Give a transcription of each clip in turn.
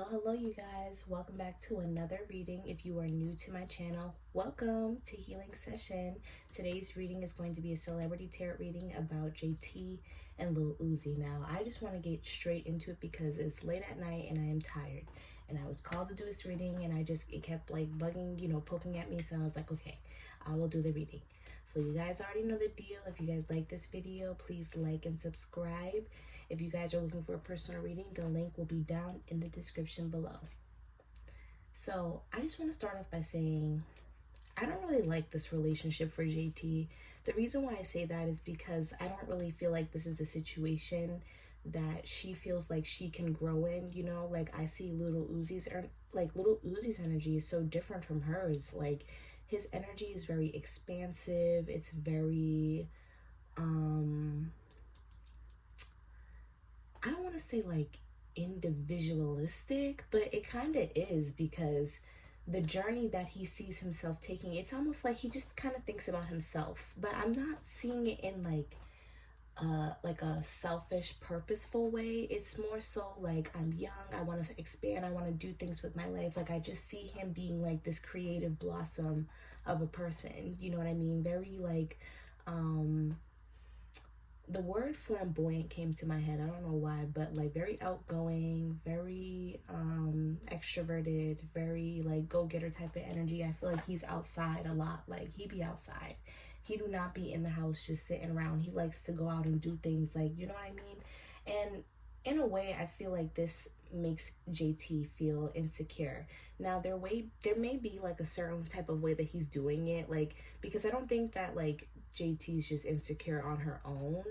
Hello you guys, welcome back to another reading. If you are new to my channel, welcome to Healing Session. Today's reading is going to be a celebrity tarot reading about JT and Lil Uzi. Now I just want to get straight into it because it's late at night and I am tired, and I was called to do this reading and it kept like bugging, poking at me. So I was like, okay, I will do the reading. So you guys already know the deal. If you guys like this video, please like and subscribe. If you guys are looking for a personal reading, the link will be down in the description below. So I just want to start off by saying I don't really like this relationship for JT. The reason why I say that is because I don't really feel like this is a situation that she feels like she can grow in, like I see Little Uzi's energy is so different from hers. Like his energy is very expansive. It's very I don't want to say like individualistic, but it kind of is, because the journey that he sees himself taking, it's almost like he just kind of thinks about himself. But I'm not seeing it in like a selfish, purposeful way. It's more so like, I'm young, I want to expand, I want to do things with my life. Like I just see him being like this creative blossom of a person, you know what I mean? Very like the word flamboyant came to my head. I don't know why, but like very outgoing, very extroverted, very like go-getter type of energy. I feel like he's outside a lot. Like he be outside. He do not be in the house just sitting around. He likes to go out and do things, like, you know what I mean? And in a way, I feel like this makes JT feel insecure. Now there may be like a certain type of way that he's doing it, like, because I don't think that like JT's just insecure on her own.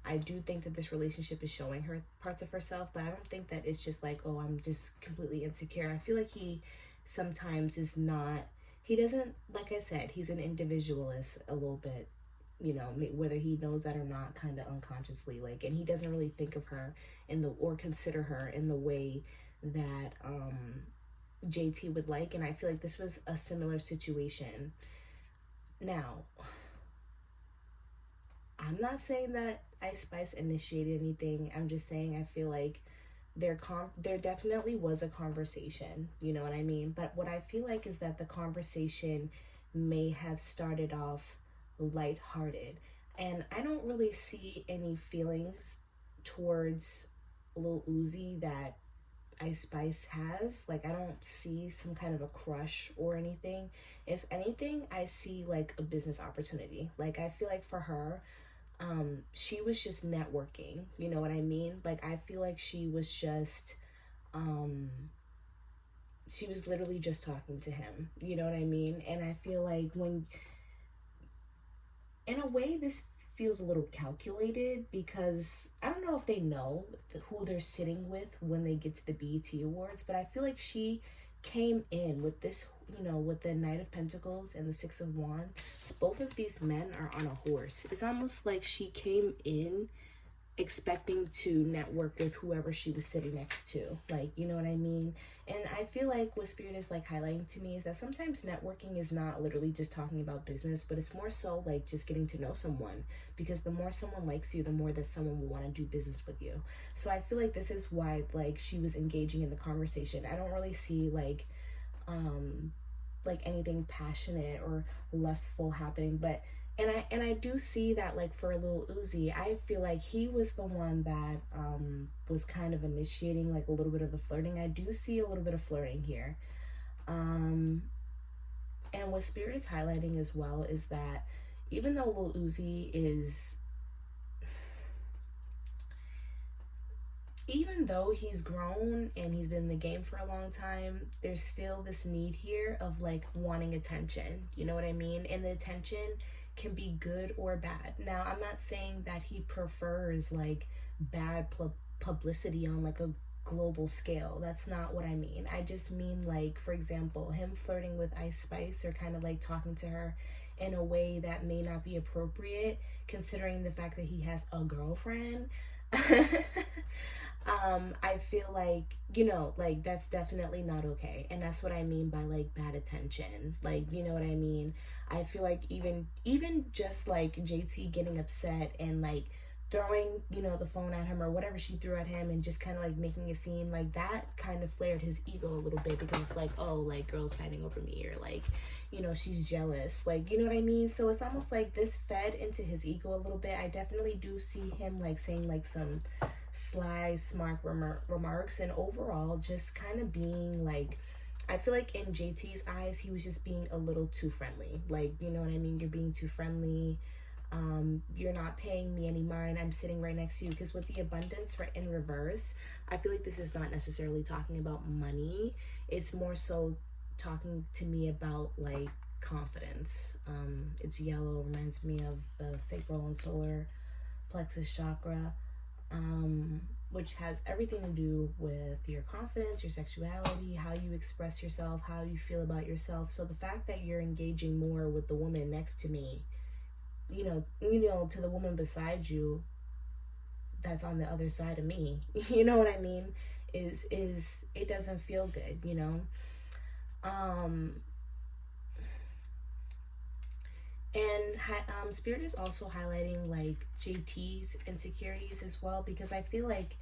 I do think that this relationship is showing her parts of herself, but I don't think that it's just like, oh, I'm just completely insecure. I feel like he sometimes is not, he doesn't, like I said, he's an individualist a little bit, whether he knows that or not, kind of unconsciously, like, and he doesn't really think of her or consider her in the way that JT would like. And I feel like this was a similar situation. Now, I'm not saying that Ice Spice initiated anything. I'm just saying I feel like there definitely was a conversation, you know what I mean? But what I feel like is that the conversation may have started off lighthearted, and I don't really see any feelings towards Lil Uzi that Ice Spice has. Like I don't see some kind of a crush or anything. If anything, I see like a business opportunity. Like I feel like for her, she was just networking, you know what I mean? Like I feel like she was just she was literally just talking to him, you know what I mean? And I feel like in a way, this feels a little calculated, because I don't know if they know who they're sitting with when they get to the BET Awards, but I feel like she came in with this, with the Knight of Pentacles and the Six of Wands. Both of these men are on a horse. It's almost like she came in expecting to network with whoever she was sitting next to, like, you know what I mean? And I feel like what Spirit is like highlighting to me is that sometimes networking is not literally just talking about business, but it's more so like just getting to know someone, because the more someone likes you, the more that someone will want to do business with you. So I feel like this is why like she was engaging in the conversation. I don't really see like anything passionate or lustful happening, but and I do see that like for Lil Uzi, I feel like he was the one that was kind of initiating like a little bit of the flirting. I do see a little bit of flirting here. And what Spirit is highlighting as well is that even though Lil Uzi is, even though he's grown and he's been in the game for a long time, there's still this need here of like wanting attention, you know what I mean? And the attention can be good or bad. Now, I'm not saying that he prefers like bad publicity on like a global scale. That's not what I mean. I just mean like, for example, him flirting with Ice Spice or kind of like talking to her in a way that may not be appropriate, considering the fact that he has a girlfriend. I feel like, like that's definitely not okay. And that's what I mean by like bad attention. Like, you know what I mean? I feel like even just like JT getting upset and like throwing, you know, the phone at him or whatever she threw at him and just kind of like making a scene, like that kind of flared his ego a little bit, because it's like, oh, like girls fighting over me, or like, you know, she's jealous, like, you know what I mean? So it's almost like this fed into his ego a little bit. I definitely do see him like saying like some sly, smart remarks, and overall just kind of being like, I feel like in JT's eyes, he was just being a little too friendly. Like, you know what I mean? You're being too friendly. You're not paying me any mind. I'm sitting right next to you. Because with the abundance right in reverse, I feel like this is not necessarily talking about money. It's more so talking to me about like confidence. It's yellow, reminds me of the sacral and solar plexus chakra, which has everything to do with your confidence, your sexuality, how you express yourself, how you feel about yourself. So the fact that you're engaging more with the woman next to me, to the woman beside you, that's on the other side of me, you know what I mean? Is it doesn't feel good, you know? And Spirit is also highlighting like JT's insecurities as well, because I feel like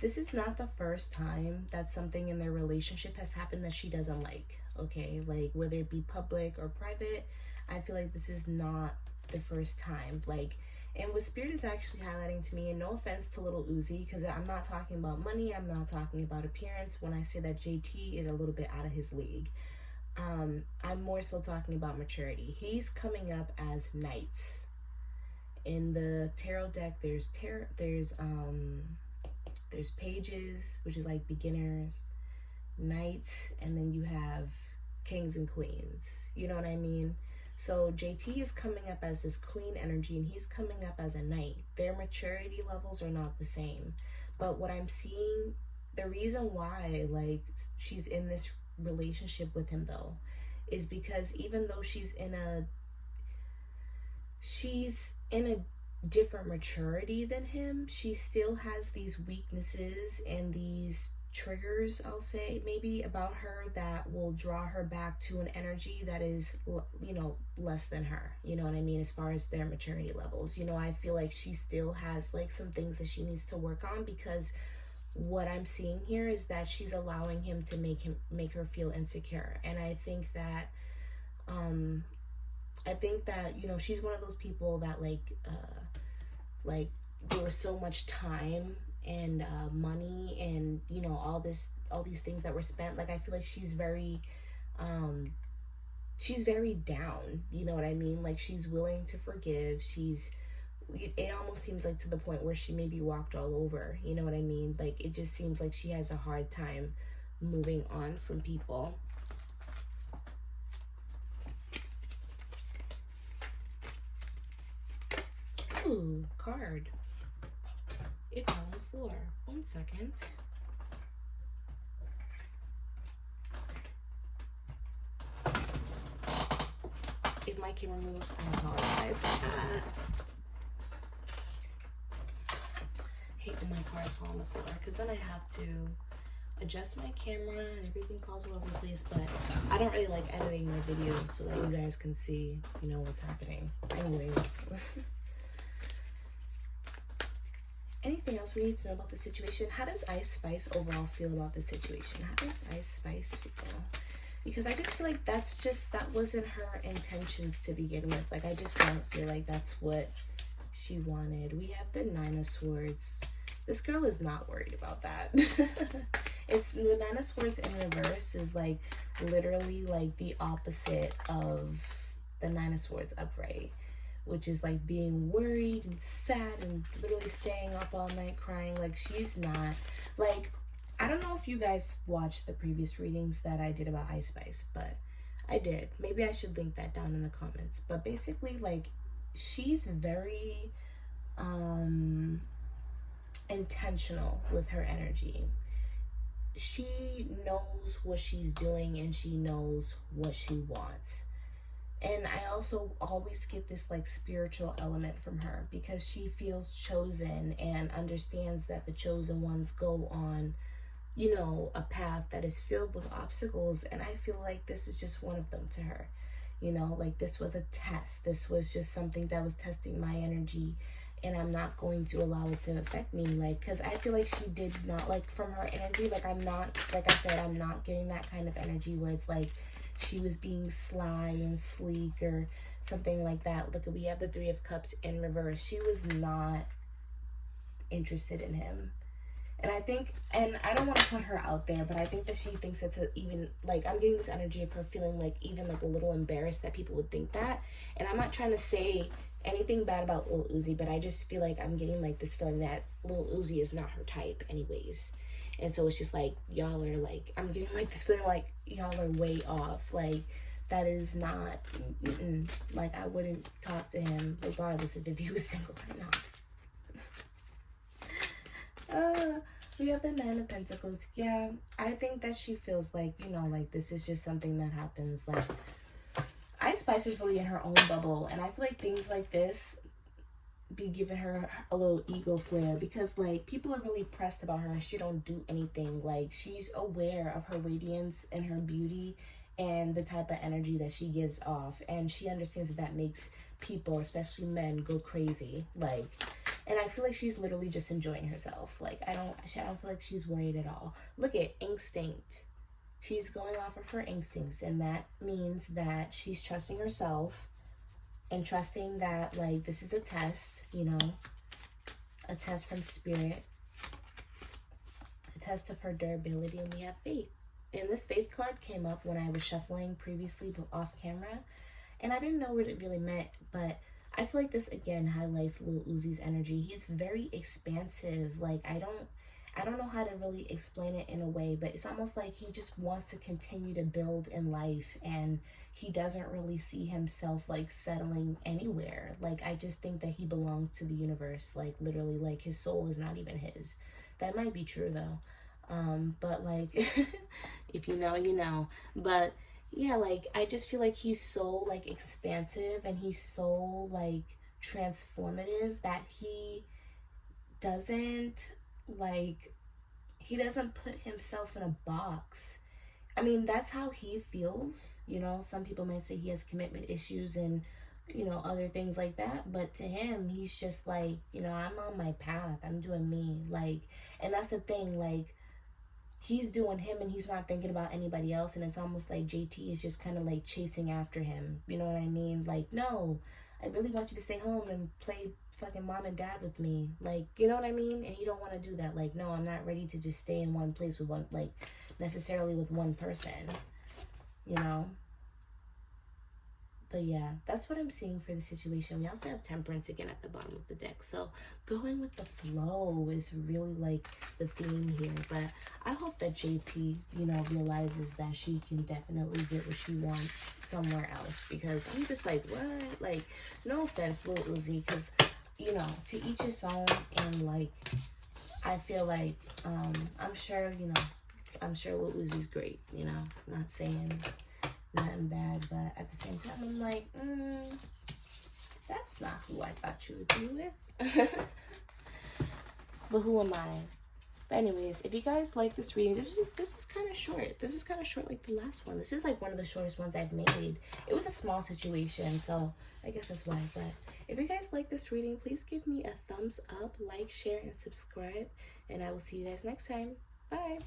this is not the first time that something in their relationship has happened that she doesn't like. Okay, like whether it be public or private, I feel like this is not the first time. Like, and what Spirit is actually highlighting to me, and no offense to little Uzi, because I'm not talking about money, I'm not talking about appearance when I say that JT is a little bit out of his league. I'm more so talking about maturity. He's coming up as knights. In the tarot deck, there's pages, which is like beginners, knights, and then you have kings and queens. You know what I mean? So JT is coming up as this queen energy, and he's coming up as a knight. Their maturity levels are not the same. But what I'm seeing, the reason why like she's in this relationship with him though, is because even though she's in a different maturity than him, she still has these weaknesses and these triggers, I'll say, maybe about her, that will draw her back to an energy that is, less than her. You know what I mean? As far as their maturity levels, I feel like she still has like some things that she needs to work on, because what I'm seeing here is that she's allowing him to make her feel insecure. And I think that she's one of those people that like there was so much time and money and all these things that were spent. Like I feel like she's very down, you know what I mean? Like she's willing to forgive. It almost seems like to the point where she maybe walked all over, you know what I mean? Like it just seems like she has a hard time moving on from people. Ooh, card. It fell on the floor. 1 second. If my camera moves, I apologize. Hate when my cards fall on the floor, because then I have to adjust my camera and everything falls all over the place. But I don't really like editing my videos so that you guys can see, what's happening. Anyways. Anything else we need to know about the situation? How does Ice Spice overall feel about the situation? How does Ice Spice feel? Because I just feel like that wasn't her intentions to begin with. Like, I just don't feel like that's what she wanted. We have the Nine of Swords. This girl is not worried about that. It's the Nine of Swords in reverse is like literally like the opposite of the Nine of Swords upright, which is like being worried and sad and literally staying up all night crying. Like she's not, like, I don't know if you guys watched the previous readings that I did about Ice Spice, but I did. Maybe I should link that down in the comments. But basically, like, she's very intentional with her energy. She knows what she's doing and she knows what she wants. And I also always get this like spiritual element from her, because she feels chosen and understands that the chosen ones go on, a path that is filled with obstacles. And I feel like this is just one of them to her. Like this was a test. This was just something that was testing my energy. and I'm not going to allow it to affect me. Like, because I feel like she did not, like, from her energy, like, I'm not, like I said, I'm not getting that kind of energy where it's like she was being sly and sleek or something like that. Look, we have the Three of Cups in reverse. She was not interested in him. And I think, and I don't want to put her out there, but I think that she thinks it's even, like, I'm getting this energy of her feeling, like, even, like, a little embarrassed that people would think that. And I'm not trying to say anything bad about Lil Uzi, but I just feel like I'm getting, like, this feeling that Lil Uzi is not her type anyways. And so it's just, like, y'all are, like, I'm getting, like, this feeling like y'all are way off. Like, that is not, like, I wouldn't talk to him regardless of if he was single or not. We have the Nine of Pentacles. Yeah, I think that she feels like, you know, like, this is just something that happens. Like, Ice Spice is really in her own bubble, and I feel like things like this be giving her a little ego flare, because, like, people are really pressed about her and she don't do anything. Like, she's aware of her radiance and her beauty and the type of energy that she gives off, and she understands that that makes people, especially men, go crazy. Like, and I feel like she's literally just enjoying herself. Like, I don't feel like she's worried at all. Look at instinct. She's going off of her instincts, and that means that she's trusting herself and trusting that, like, this is a test, you know, a test from spirit, a test of her durability, and we have faith. And this faith card came up when I was shuffling previously, but off camera, and I didn't know what it really meant, but I feel like this again highlights Lil Uzi's energy. He's very expansive. Like, I don't know how to really explain it in a way, but it's almost like he just wants to continue to build in life, and he doesn't really see himself, like, settling anywhere. Like, I just think that he belongs to the universe. Like, literally, like, his soul is not even his. That might be true though. But, like, if you know, you know. But yeah, like, I just feel like he's so, like, expansive, and he's so, like, transformative that he doesn't, like, he doesn't put himself in a box. I mean, that's how he feels, you know. Some people might say he has commitment issues and, you know, other things like that, but to him, he's just like, you know, I'm on my path, I'm doing me. Like, and that's the thing, like, he's doing him and he's not thinking about anybody else, and it's almost like JT is just kind of like chasing after him, you know what I mean? Like, no, I really want you to stay home and play fucking mom and dad with me, like, you know what I mean? And you don't want to do that. Like, no, I'm not ready to just stay in one place with one, like, necessarily with one person, you know? But yeah, that's what I'm seeing for the situation. We also have Temperance again at the bottom of the deck. So going with the flow is really, like, the theme here. But I hope that JT, you know, realizes that she can definitely get what she wants somewhere else. Because I'm just like, what? Like, no offense, Lil Uzi, because, you know, to each his own. And, like, I feel like, I'm sure, you know, I'm sure Lil Uzi's great, you know. Not saying nothing bad, but at the same time, I'm like, that's not who I thought you would be with. But who am I? But anyways, if you guys like this reading, this was kind of short. This is kind of short, like the last one. This is like one of the shortest ones I've made. It was a small situation, so I guess that's why. But if you guys like this reading, please give me a thumbs up, like, share, and subscribe. And I will see you guys next time. Bye.